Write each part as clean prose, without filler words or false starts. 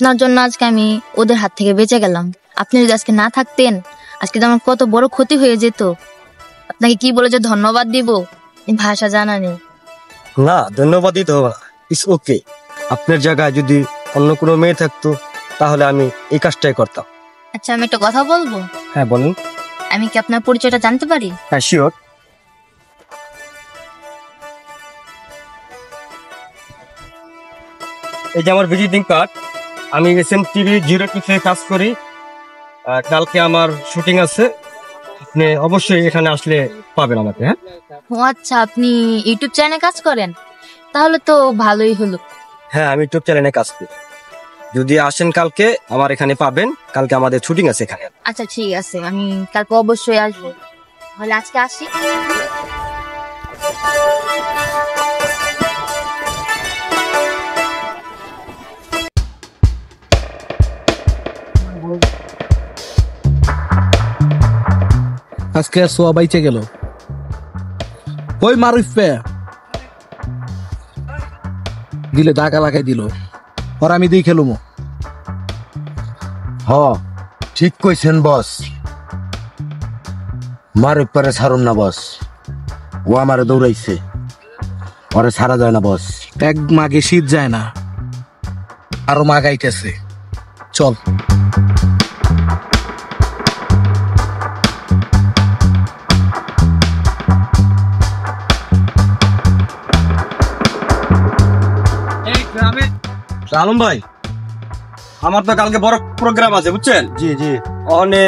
আপনার জন্য আজকে আমি ওদের হাত থেকে বেঁচে গেলাম। আপনি যদি আজকে না থাকতেন, আজকে তো আমার কত বড় ক্ষতি হয়ে যেত। আপনাকে কি বলে যে ধন্যবাদ দিব ভাষা জানা নেই। না, ধন্যবাদ দিতে হবে না, ইটস ওকে। আপনার জায়গায় যদি অন্য কোনো মেয়ে থাকতো তাহলে আমি এই কাজটাই করতাম। আচ্ছা, আমি একটা কথা বলবো? হ্যাঁ বলুন। আমি কি আপনার পরিচয়টা জানতে পারি? হ্যাঁ শিওর। এই যে আমার ভিজিটিং কার্ড। আমি SMTV 02 কাজ করি। কালকে আমার শুটিং আছে, আপনি অবশ্যই এখানে আসলে পাবেন আমাকে। হ্যাঁ ও আচ্ছা, আপনি ইউটিউব চ্যানেলে কাজ করেন? তাহলে তো ভালোই হলো। হ্যাঁ, আমি ইউটিউব চ্যানেলে কাজ করি। যদি আসেন কালকে আমার এখানে পাবেন। কালকে আমাদের শুটিং আছে এখানে। আচ্ছা ঠিক আছে, আমি কালকে অবশ্যই আসবো। তাহলে আজকে আসি। আজকে সোয়া বাইচে গেল। ওই মারুফ দিলে দাগা লাগাই দিল। আর আমি দিয়ে খেলুমো। হ, ঠিক কইছেন বস। মারুফ পরে ছাড়ুন না বস, ও আমারে দৌড়াইছে, ওরে ছাড়া যায় না বস। এক মাগে শীত যায় না, আরো মাগাইতেছে। চল। আলম ভাই, আমার তো কালকে বড় প্রোগ্রাম আছে বুঝছেন। জি জি। ওখানে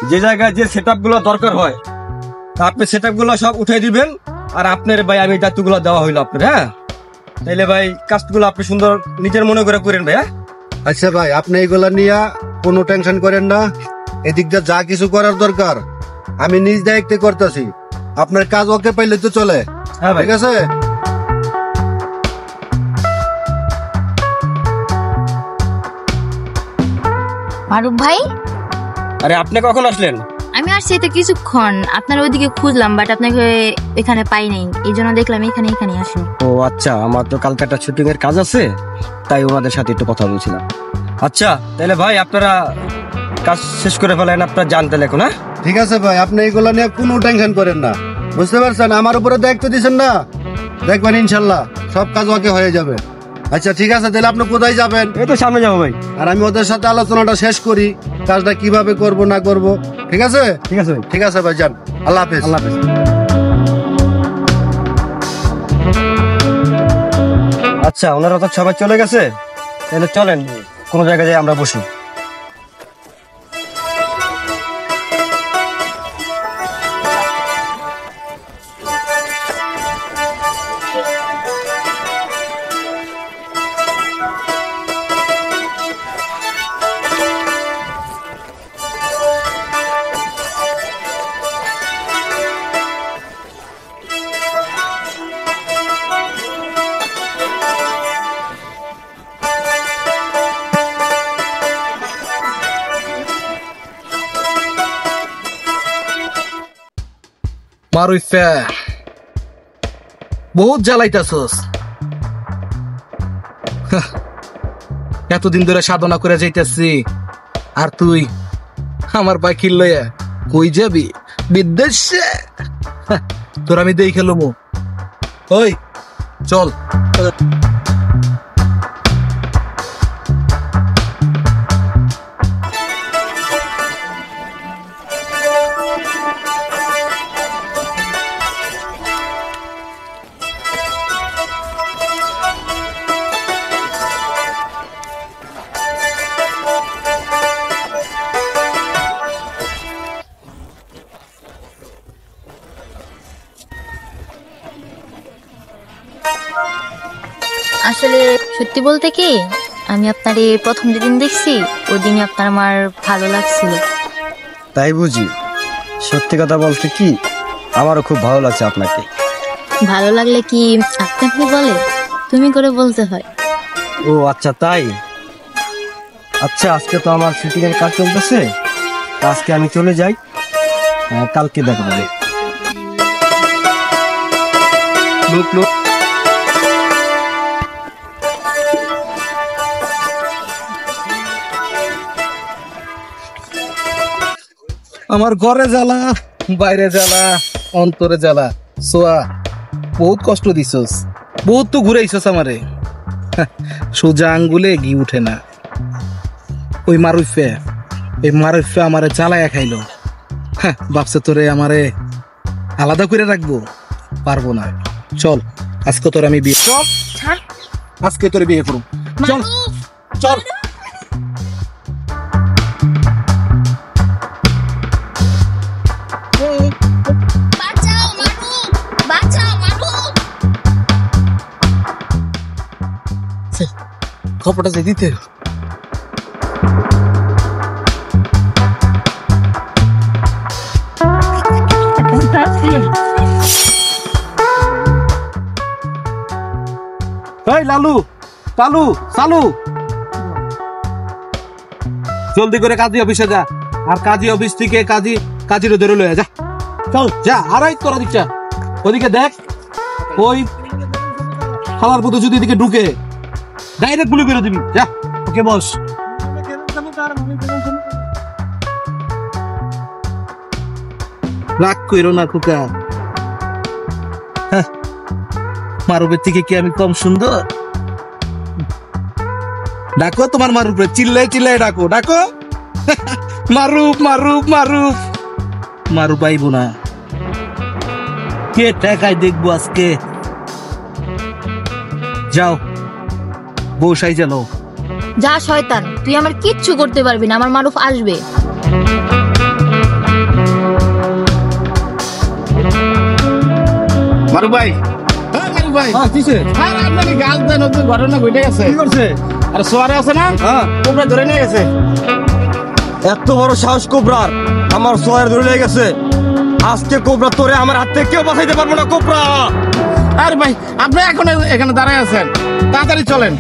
যে জায়গায় যে সেটআপ গুলো দরকার হয় আপনি সেটআপ গুলো সব উঠাই দিবেন। আর আপনার ভাই আমি দায়িত্বগুলো দেওয়া হইলো আপনার। হ্যাঁ তাইলে ভাই কাজগুলো আপনি সুন্দর নিজের মনে করে করেন ভাই। হ্যাঁ আচ্ছা ভাই, আপনি এইগুলা নিয়ে কোনো টেনশন করেন না। এদিক দিয়ে যা কিছু করার দরকার আমি নিজ দায়িত্বে করতেছি। আপনার কাজ ওকে পাইলে তো চলে। হ্যাঁ ভাই। ঠিক আছে। মারুফ ভাই, আরে আপনি কখন আসলেন? আমি আসছি তো কিছুক্ষণ। আপনার ওইদিকে খুঁজলাম, বাট আপনাকে এখানে পাই নাই। এই জন্য দেখলাম এখানে আসি। ও আচ্ছা, আমার তো কালকে একটা শুটিং এর কাজ আছে, তাই ওনাদের সাথে একটু কথা বলছিলাম। আচ্ছা তাহলে ভাই আপনারা কাজ শেষ করে ফেলেন, আপনারা যান তাহলে এখন। হ্যাঁ ঠিক আছে ভাই, আপনি এইগুলা নিয়ে কোনো টেনশন করেন না। বুঝতে পারছেন, আমার উপরে দায়িত্ব দিচ্ছেন না, দেখবেন ইনশাল্লাহ সব কাজ ওকে হয়ে যাবে। আচ্ছা ঠিক আছে, তাহলে আপনি কোথায় যাবেন? এই তো সামনে যাবো ভাই। আর আমি ওদের সাথে আলোচনাটা শেষ করি, কাজটা কিভাবে করব না করব। ঠিক আছে। ঠিক আছে ভাই। ঠিক আছে ভাই, যান। আল্লাহ হাফেজ। আল্লাহ হাফেজ। আচ্ছা ওনারা তো সবাই চলে গেছে, তাহলে চলেন কোনো জায়গায় যাই আমরা বসি। মারুফ বহুত জ্বালাইতাছস। এতদিন ধরে সাধনা করে যাইতেছি, আর তুই আমার বাইকিল লইয়া কই যাবি? বিদেশে? তোর আমি দেখে লমু। ওই চল। আসলে সত্যি বলতে কি, আমি আপনার এই প্রথম যেদিন দেখছি ওই দিনই আপনার আমার ভালো লাগছিল। তাই বুঝি? সত্যি কথা বলতে কি, আমারও খুব ভালো লাগছে আপনাকে। ভালো লাগলে কি আপনাকে বলে, তুমি করে বলতে হয়। ও আচ্ছা তাই। আচ্ছা আজকে তো আমার শুটিং এর কাজ চলতেছে, আজকে আমি চলে যাই, কালকে দেখা হবে। লোক লোক আমার ঘরে জ্বালা, বাইরে জ্বালা, অন্তরে জ্বালা। সোয়া, বহুত কষ্ট দিছস, বহুত তো ঘুরাইছস আমারে। সোজা আঙ্গুলে ঘি উঠে না। ওই মারুফে আমারে জ্বালায়া খাইলো। ভাবছে তোরে আমারে আলাদা করে রাখবো, পারবো না। চল আজকে তোর আমি বিয়ে, চল ছাড়। আজকে তোরে বিয়ে করুম। চল মারুফ, চল। বাঁচাও মারুফ, বাঁচাও মারুফ। খবরটা যে দিতে এই লালু, চালু চালু, জলদি করে কাজী অফিসে যা, আর কাজী অফিস থেকে কাজীর ধরে লয়ে যা। চল যা, আড়াই তোরা দিচ্ছা ওদিকে দেখ, ওই খালার পথে যদি এদিকে ঢুকে ডাইরেক্ট গুলি করে দিবি। যা, ওকে বস। রাগ কইরো না খোকা, মারুফের থেকে কি আমি কম সুন্দর? ডাকো তোমার মারুফে, চিল্লাই চিল্লাই ডাকো, ডাকো মারুফ মারুফ মারুফ। মারুফ আইব না, কে টাকায় দেখবো আজকে। যাও বউ সাইজা লও। যা শয়তান, তুই আমার কিচ্ছু করতে পারবি না, আমার মারুফ আসবে। মারু ভাই, হ্যাঁ মারু ভাই, কিসে হ্যাঁ আপনাকে গাছ দেন, নতুন ঘটনা ঘটে গেছে। কি করছে? আর সোয়ারে আছে না, হ্যাঁ, তোমরা ধরে নিয়ে গেছে। এত বড় সাহস কোবরার, আমার সোয়ার ধরে লেগে গেছে। আজকে কোবরা তোরে আমার হাত থেকে কেউ বাঁচাইতে পারবো না কোবরা। আরে ভাই, আপনি এখন এখানে দাঁড়ায় আছেন, তাড়াতাড়ি চলেন।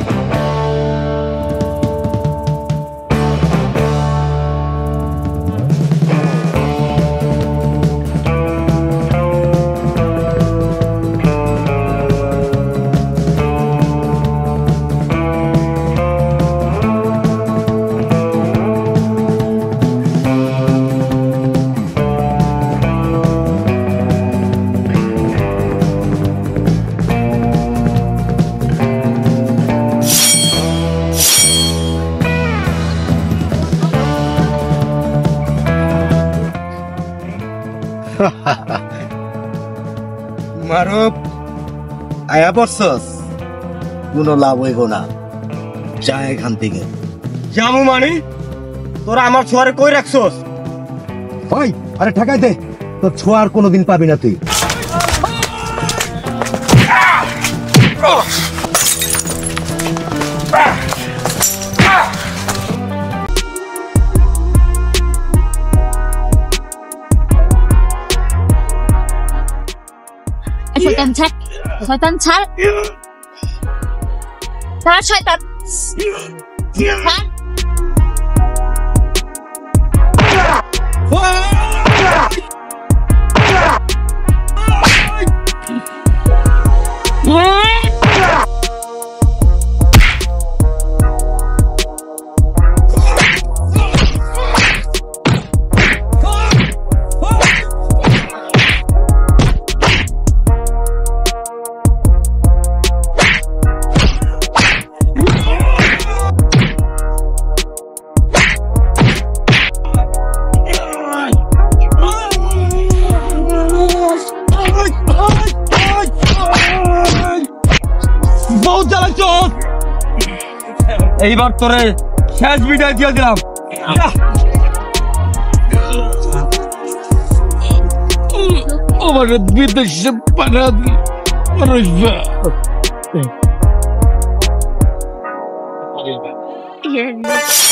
মারুফ, আয়া পড়ছস, কোনো লাভ হইব না, যা এখান থেকে। জামু মানি, তোরা আমার সোয়ারে কই রাখছস? ওই আরে ঠেকাই দে, তোর ছোঁয়া আর কোনোদিন পাবি না তুই। শয়তান ছাড়, শয়তান ছাড়, ছাড় শয়তান, ছাড়। এইবার তোরে শেষ বিদায় দিয়ে দিলাম। আমার বিদেশে পানা Yeah.